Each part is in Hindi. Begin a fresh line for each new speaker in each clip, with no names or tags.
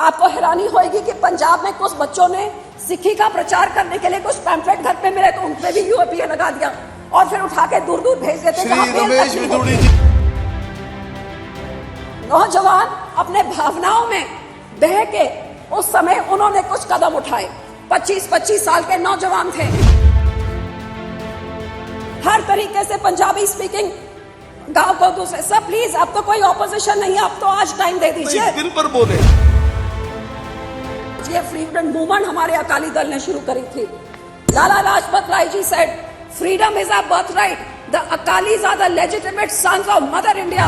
आपको हैरानी होगी कि पंजाब में कुछ बच्चों ने सिक्खी का प्रचार करने के लिए कुछ पैम्फलेट घर पे मिले तो उन पे भी यूएपीए लगा दिया और फिर उठा के दूर दूर भेज देते। नौजवान अपने भावनाओं में बह के उस समय उन्होंने कुछ कदम उठाए। 25-25 साल के नौजवान थे, हर तरीके से पंजाबी स्पीकिंग गांव को दूसरे सब। प्लीज, अब तो कोई ऑपोजिशन नहीं है, अब तो आज टाइम दे दीजिए।
दिन पर बोले
ये फ्रीडम मूवमेंट हमारे अकाली दल ने शुरू करी थी। Lala Lajpat Rai ji said freedom is our birthright, the Akalis are the legitimate sons of mother India.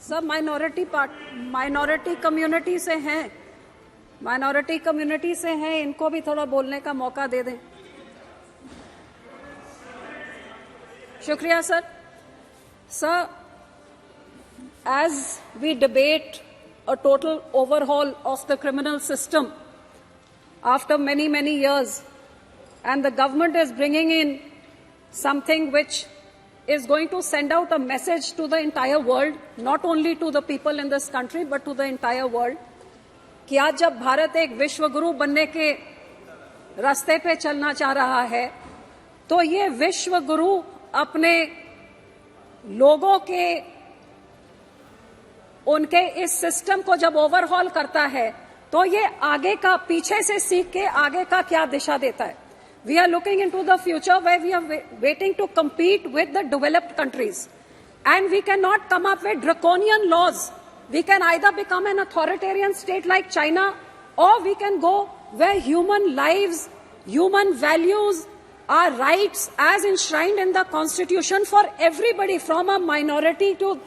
सब माइनॉरिटी कम्युनिटी से हैं, इनको भी थोड़ा बोलने का मौका दे दें। शुक्रिया sir. Sir, as we debate a total overhaul of the criminal system after many years, and the government is bringing in something which is going to send out a message to the entire world, not only to the people in this country but to the entire world, कि आज जब भारत एक विश्व गुरु बनने के रास्ते पे चलना चाह रहा है तो ये विश्व गुरु अपने लोगों के उनके इस सिस्टम को जब ओवरहॉल करता है तो ये आगे का, पीछे से सीख के आगे का क्या दिशा देता है। We are looking into the future where we are waiting to compete with the developed countries, and we cannot come up with draconian laws. We can either become an authoritarian state like China, or we can go where human lives, human values, our rights as enshrined in the Constitution for everybody, from a minority to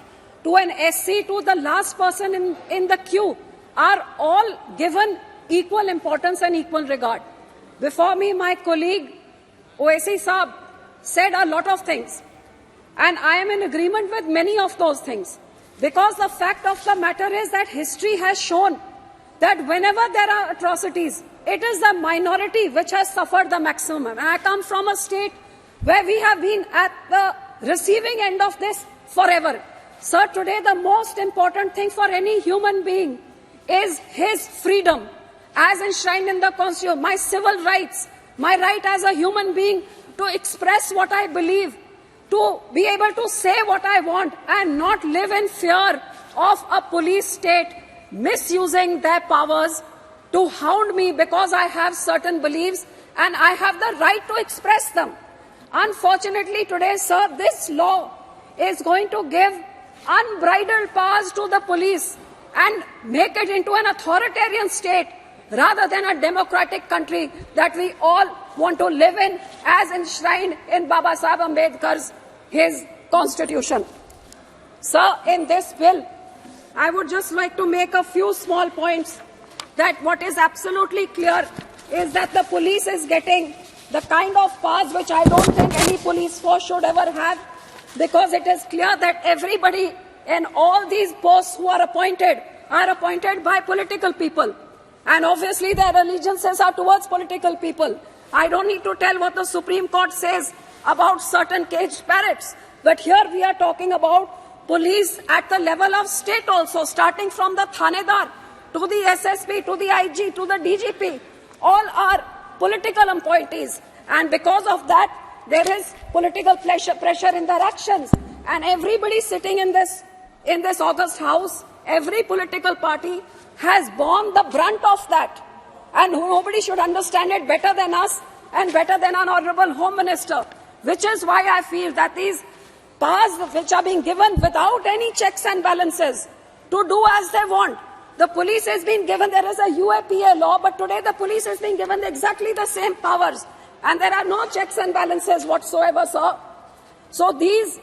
an SC to the last person in the queue, are all given equal importance and equal regard. Before me, my colleague Owaisi Saab said a lot of things, and I am in agreement with many of those things, because the fact of the matter is that history has shown that whenever there are atrocities, it is the minority which has suffered the maximum. And I come from a state where we have been at the receiving end of this forever. Sir, today the most important thing for any human being is his freedom as enshrined in the Constitution, my civil rights, my right as a human being to express what I believe, to be able to say what I want and not live in fear of a police state misusing their powers to hound me because I have certain beliefs and I have the right to express them. Unfortunately today, sir, this law is going to give unbridled powers to the police and make it into an authoritarian state rather than a democratic country that we all want to live in as enshrined in Baba Saheb Ambedkar's his constitution. Sir, in this bill, I would just like to make a few small points. That what is absolutely clear is that the police is getting the kind of powers which I don't think any police force should ever have, because it is clear that everybody in all these posts who are appointed by political people. And obviously their allegiances are towards political people. I don't need to tell what the Supreme Court says about certain caged parrots. But here we are talking about police at the level of state also, starting from the Thanedar to the SSP, to the IG, to the DGP. All are political appointees. And because of that, there is political pressure in their actions. And everybody sitting in this august house, every political party has borne the brunt of that, and nobody should understand it better than us and better than our Honourable Home Minister, which is why I feel that these powers which are being given without any checks and balances to do as they want. The police has been given, there is a UAPA law, but today the police has been given exactly the same powers, and there are no checks and balances whatsoever, sir. So these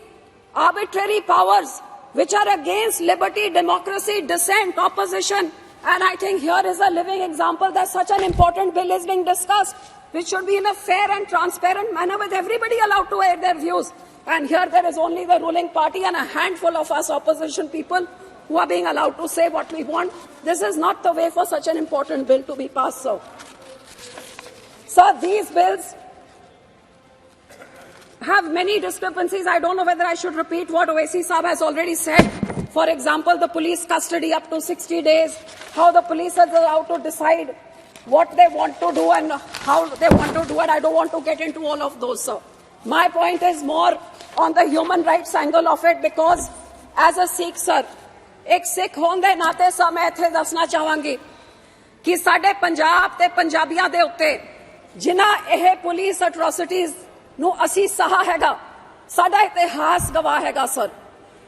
arbitrary powers which are against liberty, democracy, dissent, opposition, and I think here is a living example that such an important bill is being discussed, which should be in a fair and transparent manner with everybody allowed to air their views. And here there is only the ruling party and a handful of us opposition people who are being allowed to say what we want. This is not the way for such an important bill to be passed, sir. Sir, these bills have many discrepancies. I don't know whether I should repeat what Owaisi Saab has already said. For example, the police custody up to 60 days, how the police are allowed to decide what they want to do and how they want to do it. I don't want to get into all of those, sir. My point is more on the human rights angle of it, because as a Sikh, sir, एक सिख होने ਦੇ ਨਾਤੇ ਸਰ ਮੈਂ ਇੱਥੇ ਦੱਸਣਾ ਚਾਹਾਂਗੀ ਕਿ ਸਾਡੇ ਪੰਜਾਬ ਤੇ ਪੰਜਾਬੀਆਂ ਦੇ ਉੱਤੇ ਜਿਨ੍ਹਾਂ ਇਹ ਪੁਲਿਸ ਅਟਰੋਸਿਟੀਜ਼ ਨੂੰ ਅਸੀਂ ਸਹਾ ਹੈਗਾ, ਸਾਡਾ ਇਤਿਹਾਸ ਗਵਾਹ ਹੈਗਾ ਸਰ।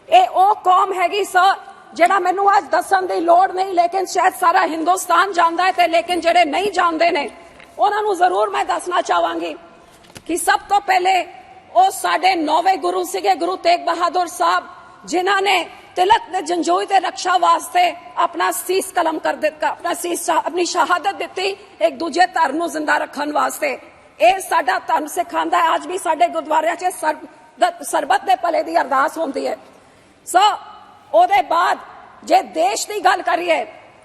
ਇਹ ਉਹ ਕੌਮ ਹੈਗੀ ਸਰ ਜਿਹੜਾ ਮੈਨੂੰ ਅੱਜ ਦੱਸਣ ਦੀ ਲੋੜ ਨਹੀਂ, ਲੇਕਿਨ ਸ਼ਾਇਦ ਸਾਰਾ ਹਿੰਦੁਸਤਾਨ ਜਾਣਦਾ ਹੈ ਤੇ ਲੇਕਿਨ ਜਿਹੜੇ ਨਹੀਂ ਜਾਣਦੇ ਨੇ ਉਹਨਾਂ ਨੂੰ ਜ਼ਰੂਰ ਮੈਂ ਦੱਸਣਾ ਚਾਹਾਂਗੀ ਕਿ ਸਭ ਤੋਂ ਪਹਿਲੇ ਉਹ ਸਾਡੇ 9ਵੇਂ ਗੁਰੂ ਸੀਗੇ, ਗੁਰੂ ਤੇਗ ਬਹਾਦਰ ਸਾਹਿਬ, ਜਿਨ੍ਹਾਂ ਨੇ तिलक ने जंजोई ते रक्षा वास्ते अपना सीस कलम कर दिता, अपनी शहादत दी एक दूजे धर्म नूं जिंदा रखण वास्ते। ਇਹ ਸਾਡਾ ਧਰਮ ਸਿਖਾਉਂਦਾ ਹੈ। ਅੱਜ ਵੀ ਸਾਡੇ ਗੁਰਦੁਆਰਿਆਂ 'ਚ ਸਰਬੱਤ ਦੇ ਭਲੇ ਦੀ ਅਰਦਾਸ ਹੁੰਦੀ ਹੈ। ਸੋ ਉਹਦੇ ਬਾਅਦ ਜੇ ਦੇਸ਼ ਦੀ ਗੱਲ ਕਰੀਏ,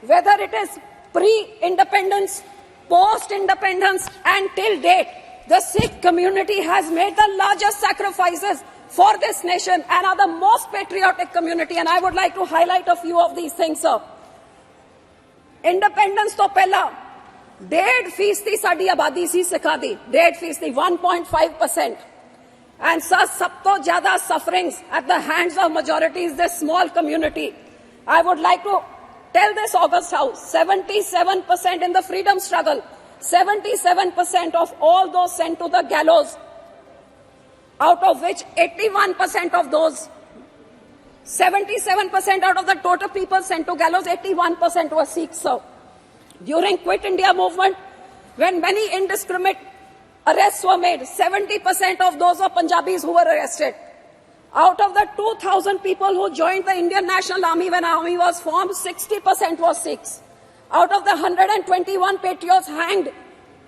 whether it is pre-independence, post-independence and till date, the Sikh community has made the largest sacrifices for this nation and are the most patriotic community, and I would like to highlight a few of these things, sir. Independence to pehla 1.5% ਸਾਡੀ ਆਬਾਦੀ ਸੀ ਸਿੱਖਾਂ ਦੀ, 1.5%, 1.5%, and sir ਸਭ ਤੋਂ ਜ਼ਿਆਦਾ sufferings at the hands of majorities this small community. I would like to tell this August House, 77% in the freedom struggle, 77% of all those sent to the gallows, out of which 81% of those, 77% out of the total people sent to gallows, 81% were Sikhs, sir. During Quit India movement, when many indiscriminate arrests were made, 70% of those were Punjabis who were arrested. Out of the 2,000 people who joined the Indian National Army when army was formed, 60% were Sikhs. Out of the 121 patriots hanged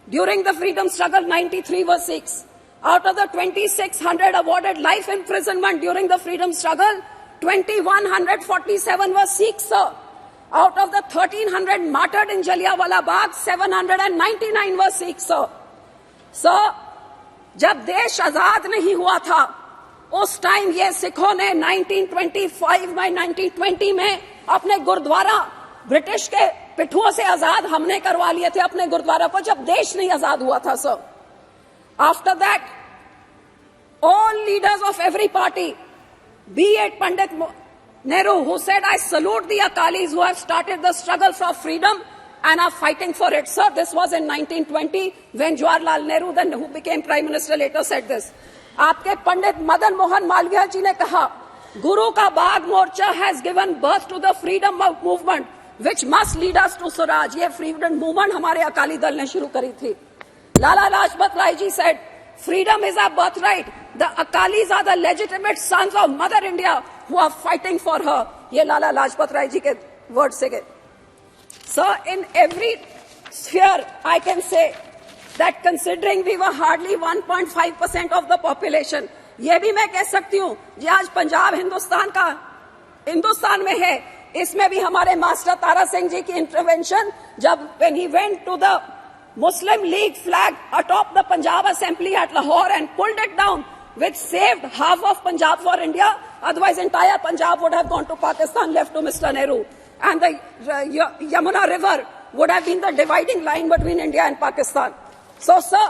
during the freedom struggle, 93 were Sikhs. Out of the 2,600 awarded life imprisonment during the freedom struggle, 2,147 were Sikhs, sir. Out of the 1,300 martyred in Jallianwala Bagh, 799 were Sikhs, sir. Sir, जब देश आजाद नहीं हुआ था, उस टाइम ये सिखों ने 1925 में 1920 में अपने गुरुद्वारा ब्रिटिश के पिट्ठुओं से आजाद हमने करवा लिए थे अपने गुरुद्वारा को, जब देश नहीं आजाद हुआ था, sir. After that, all leaders of every party, be it Pandit Nehru, who said, I salute the Akalis who have started the struggle for freedom and are fighting for it. Sir, this was in 1920 when Jawaharlal Nehru, then who became Prime Minister, later said this. आपके पंडित मदन मोहन मालवीय जी ने कहा, गुरु का बाग मोर्चा has given birth to the freedom movement which must lead us to Swaraj. ये freedom movement हमारे अकाली दल ने शुरू करी थी. Lala Lajpat Rai ji said, freedom is our birthright. The Akalis are the legitimate sons of Mother India who are fighting for her. ये Lala Lajpat Rai ji के words से गए. So in every sphere, I can say that considering we were hardly 1.5% of the population, ये भी मैं कह सकती हूँ, जी आज पंजाब हिंदुस्तान में है, इसमें भी हमारे मास्टर तारा सिंह जी की इंटरवेंशन, जब when he went to the Muslim League flag atop the Punjab Assembly at Lahore and pulled it down, which saved half of Punjab for India. Otherwise, entire Punjab would have gone to Pakistan, left to Mr. Nehru. And the Yamuna River would have been the dividing line between India and Pakistan. So, sir,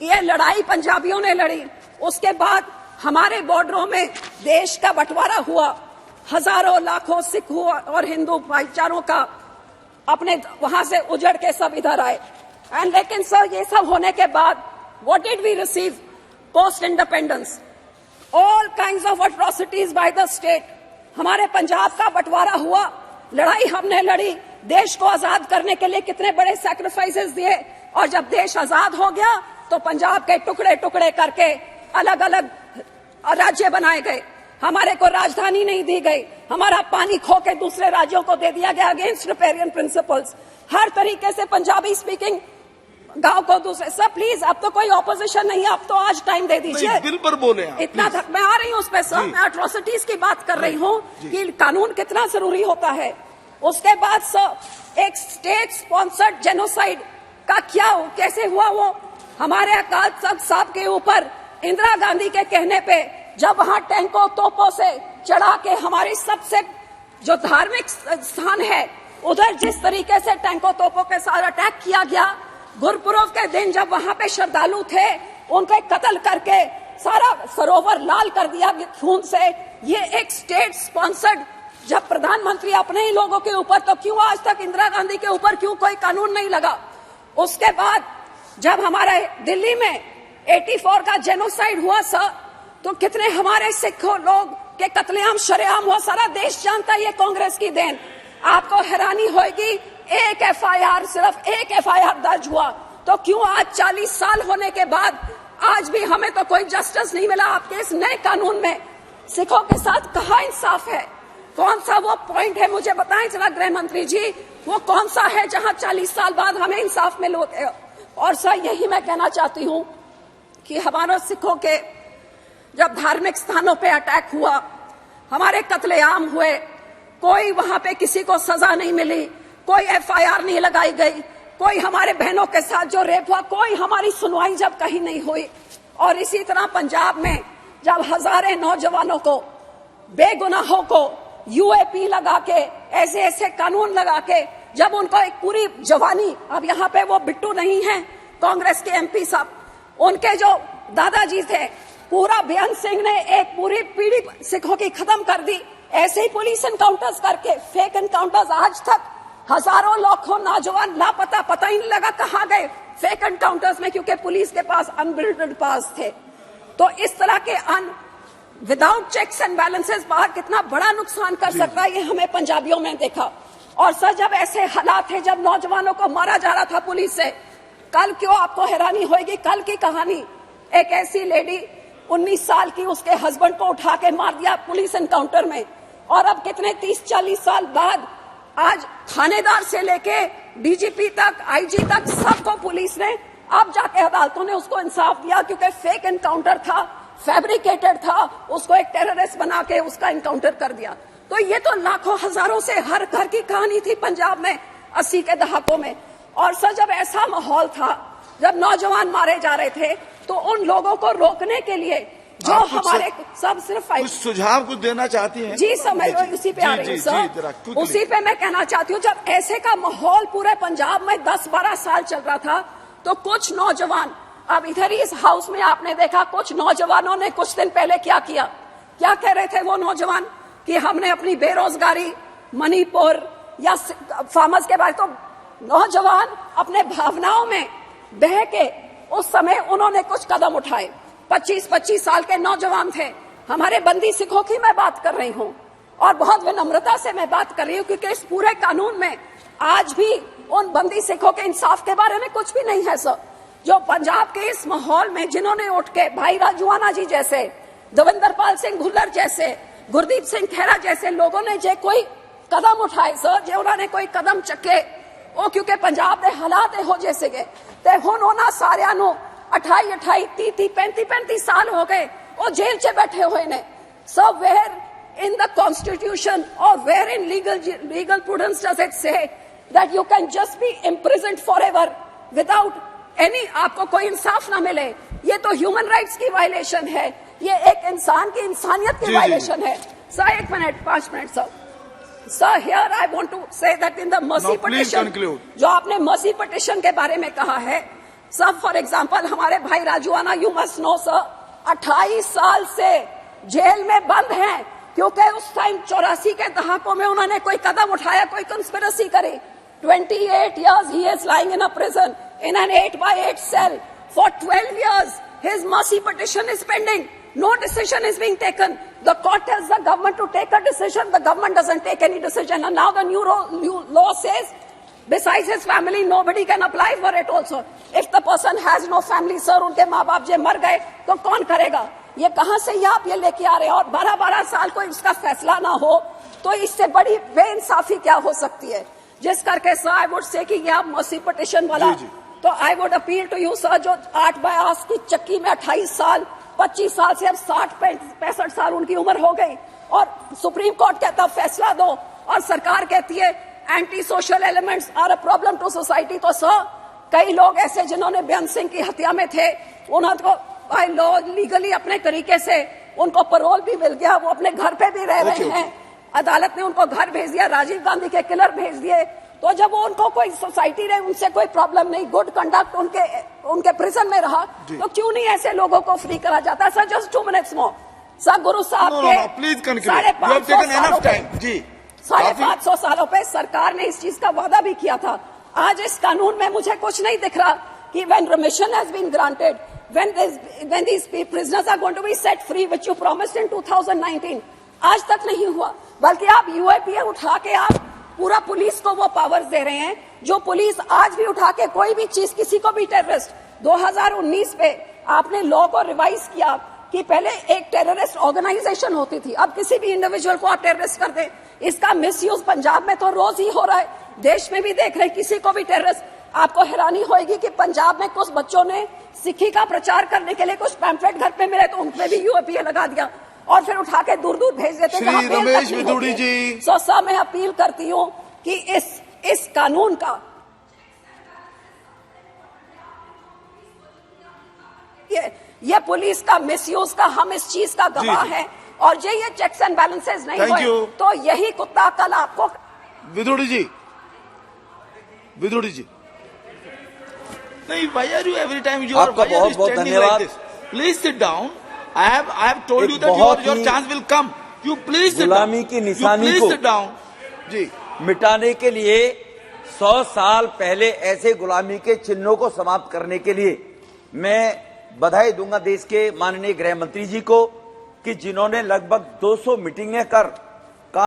ये लड़ाई पंजाबियों ने लड़ी, उसके बाद हमारे बॉर्डरों में देश का बंटवारा हुआ, हजारों लाखों सिख और हिंदू भाईचारों का अपने वहां से उजड़ के सब इधर आए. And लेकिन सर ये सब होने के बाद what did we receive post independence? All kinds of atrocities by the state. हमारे पंजाब का बंटवारा हुआ, लड़ाई हमने लड़ी, देश को आजाद करने के लिए कितने बड़े सैक्रिफाइसेस दिए, और जब देश आजाद हो गया तो पंजाब के टुकड़े टुकड़े करके अलग अलग राज्य बनाए गए. हमारे को राजधानी नहीं दी गई, हमारा पानी खो के दूसरे राज्यों को दे दिया गया अगेंस्ट रिपेरियन प्रिंसिपल्स. हर तरीके से पंजाबी स्पीकिंग गांव को दूसरे. सब प्लीज, अब तो कोई ऑपोजिशन नहीं है, अब तो आज टाइम दे दीजिए.
बिल पर बोले
इतना मैं आ रही हूँ उस पर सर, मैं एट्रोसिटीज की बात कर रही हूँ कि कानून कितना जरूरी होता है. उसके बाद सर एक स्टेट स्पॉन्सर्ड जेनोसाइड का क्या कैसे हुआ, वो हमारे अकाल तख्त साहब के ऊपर इंदिरा गांधी के कहने पे जब वहां टैंकों तोपों से चढ़ा के हमारी सबसे जो धार्मिक स्थान है उधर जिस तरीके से टैंकों तोपों के साथ अटैक किया गया, गुरपुरब के दिन जब वहां पे श्रद्धालु थे उनके कत्ल करके सारा सरोवर लाल कर दिया खून से, ये एक स्टेट स्पॉन्सर्ड, जब प्रधानमंत्री अपने ही लोगों के ऊपर, तो क्यों आज तक इंदिरा गांधी के ऊपर क्यों कोई कानून नहीं लगा? उसके बाद जब हमारे दिल्ली में 84 का जेनोसाइड हुआ सर, तो कितने हमारे सिखों लोग के कत्लेआम शरेआम हुआ, सारा देश जानता है ये कांग्रेस की देन। आपको हैरानी होगी, एक एफआईआर, सिर्फ एक एफआईआर दर्ज हुआ, तो क्यों आज 40 साल होने के बाद आज भी हमें तो कोई जस्टिस नहीं मिला? आपके इस नए कानून में सिखों के साथ कहाँ इंसाफ है? कौन सा वो पॉइंट है, मुझे बताएं जरा गृह मंत्री जी, वो कौन सा है जहां 40 साल बाद हमें इंसाफ मिले? और सर यही मैं कहना चाहती हूं कि हमारे सिखों के जब धार्मिक स्थानों पे अटैक हुआ, हमारे कत्लेआम हुए, कोई वहां पे किसी को सजा नहीं मिली, कोई एफआईआर नहीं लगाई गई, कोई हमारे बहनों के साथ जो रेप हुआ कोई हमारी सुनवाई जब कहीं नहीं हुई। और इसी तरह पंजाब में जब हजारों नौजवानों को, बेगुनाहों को यूएपी लगा के, ऐसे ऐसे कानून लगा के, जब उनको एक पूरी जवानी, अब यहाँ पे वो बिट्टू नहीं है कांग्रेस के एमपी साहब, उनके जो दादाजी थे, पूरा बेअंत सिंह ने एक पूरी पीढ़ी सिखों की खत्म कर दी। ऐसे ही पुलिस एनकाउंटर्स करके, फेक एनकाउंटर्स, आज तक हजारों लाखों नौजवान लापता, पता ही नहीं लगा कहाँ गए फेक एनकाउंटर्स में, क्योंकि पुलिस के पास अनबिल्डेड पास थे। तो इस तरह के विदाउट चेक्स एंड बैलेंसेस बाहर कितना बड़ा नुकसान कर सकता है, ये हमें पंजाबियों में देखा। और सर जब ऐसे हालात थे, जब नौजवानों को मारा जा रहा था पुलिस से, कल क्यों आपको हैरानी होगी, कल की कहानी, एक ऐसी लेडी 19 साल की, उसके हस्बैंड को उठा के मार दिया पुलिस एनकाउंटर में। और अब कितने 30-40 साल बाद आज थानेदार से लेके डीजीपी तक, आईजी तक, सबको पुलिस ने अब जाके अदालतों ने उसको इंसाफ दिया, क्योंकि फेक एनकाउंटर था, फैब्रिकेटेड था, उसको एक टेररिस्ट बना के उसका एनकाउंटर कर दिया। तो ये तो लाखों हजारों से हर घर की कहानी थी पंजाब में 80 के दहाकों में। और सर जब ऐसा माहौल था, जब नौजवान मारे जा रहे थे, तो उन लोगों को रोकने के लिए जो हमारे सब सिर्फ
कुछ सुझाव कुछ देना चाहती हैं?
जी सर, मैं उसी पे आ रही हूँ सर, उसी पे मैं कहना चाहती हूँ। जब ऐसे का माहौल पूरे पंजाब में 10-12 साल चल रहा था, तो कुछ नौजवान, अब इधर ही इस हाउस में आपने देखा, कुछ नौजवानों ने कुछ दिन पहले क्या किया, क्या कह रहे थे वो नौजवान कि हमने अपनी बेरोजगारी, मणिपुर या फार्मर्स के बारे, तो नौजवान अपने भावनाओं में बह के उस समय उन्होंने कुछ कदम उठाए। 25-25 साल के नौजवान थे, हमारे बंदी सिखों की मैं बात कर रही हूँ, और बहुत विनम्रता से मैं बात कर रही हूँ, क्योंकि इस पूरे कानून में आज भी उन बंदी सिखों के इंसाफ के बारे में कुछ भी नहीं है सर। जो पंजाब के इस माहौल में जिन्होंने उठ के, भाई राजूआना जी जैसे, दविंदर पाल सिंह भुल्लर जैसे, गुरदीप सिंह खेरा जैसे लोगों ने जे कोई कदम उठाए सर, जे उन्होंने कोई कदम चके, वो क्योंकि पंजाब के हालात हो जैसे गए, ते हुण उन्हां सारियां नूं 28-28, 30-30, 35-35 साल हो गए, वो जेल च बैठे हुए ने। So where in the constitution और where in legal prudence does it say that you can just be imprisoned forever without any, आपको कोई इंसाफ ना मिले? ये तो ह्यूमन राइट्स की वायलेशन है, ये एक इंसान की इंसानियत की वायलेशन है। Sir 1 minute, 5 minute sir. Sir, here I want to say that in the mercy petition, जो आपने mercy petition के बारे में कहा है, सर फॉर एग्जाम्पल हमारे भाई राजूआना, यू मस्ट नो सर, 28 साल से जेल में बंद हैं, क्योंकि उस टाइम 84 के दहाकों में उन्होंने कोई कदम उठाया, कोई कंस्पिरेसी करे। 28 years he is lying in a prison in an 8x8 cell. For 12 years his mercy petition is pending. No decision is being taken. The court tells the government to take a decision. The government doesn't take any decision. And now the new law says, besides his family, nobody can apply for it also. If the person has no family, sir, उनके माँ बाप जे मर गए, तो कौन करेगा? ये कहाँ से आप ये लेके आ रहे हैं? और 12-12 साल कोई इसका फैसला ना हो, तो इससे बड़ी बेइंसाफी क्या हो सकती है? जिस करके सर आई वुड से कि ये आप मर्सी पिटिशन वाला, तो I would appeal to you sir, जो 8 बायास की चक्की में 28 साल, 25 साल से अब 60-65 साल उनकी उम्र हो गई, और सुप्रीम कोर्ट कहता फैसला दो, और सरकार कहती है anti social elements are a problem to society. तो सर कई लोग ऐसे जिन्होंने बेअंत सिंह की हत्या में थे, उन्होंने बाय लॉ लीगली अपने तरीके से उनको पैरोल भी मिल गया, वो अपने घर पे भी रह रहे हैं, अदालत ने उनको घर भेज दिया, राजीव गांधी के किलर भेज दिए। तो जब वो उनको कोई सोसाइटी ने उनसे कोई प्रॉब्लम नहीं, गुड कंडक्ट उनके प्रिजन में रहा, तो क्यों नहीं ऐसे लोगों को फ्री करा जाता? Sir just 2 minutes more। Sir Guru Sahab के
please conclude, you have taken enough time ji.
550 सालों पे सरकार ने इस चीज का वादा भी किया था। आज इस कानून में मुझे कुछ नहीं दिख रहा कि when remission has been granted, when these prisoners are going to be set free, which you promised in 2019, आज तक नहीं हुआ। बल्कि आप यूएपीए उठा के आप पूरा पुलिस को वो पावर्स दे रहे हैं, जो पुलिस आज भी उठा के कोई भी चीज, किसी को भी टेररिस्ट, 2019 पे आपने लॉ को रिवाइज किया कि पहले एक टेररिस्ट ऑर्गेनाइजेशन होती थी, अब किसी भी इंडिविजुअल को आप टेररिस्ट कर दें। इसका मिसयूज पंजाब में तो रोज ही हो रहा है, देश में भी देख रहे हैं, किसी को भी टेररिस्ट। आपको हैरानी होगी कि पंजाब में कुछ बच्चों ने सिक्खी का प्रचार करने के लिए कुछ पैम्फलेट घर पे मिले तो उनपे भी यूएपीए लगा दिया और फिर उठा के दूर दूर भेज देते।
श्री रमेश विदुड़ी जी,
सर मैं अपील करती हूँ कि इस कानून का ये पुलिस का मिसयूज का हम इस चीज का गवाह है, और ये चेक्स एंड बैलेंसेस नहीं हुए तो यही कुत्ता कल आपको।
विदुड़ी जी, विदुड़ी जी, नहीं, why are you every time you are standing like this? Please sit down. I have told you that your chance will come. You please sit down.
गुलामी की निशानी
को
sit
down. जी,
मिटाने के लिए 100 साल पहले ऐसे गुलामी के चिन्हों को समाप्त करने के लिए मैं बधाई दूंगा देश के माननीय गृह मंत्री जी को कि जिन्होंने लगभग 200 मीटिंगें कर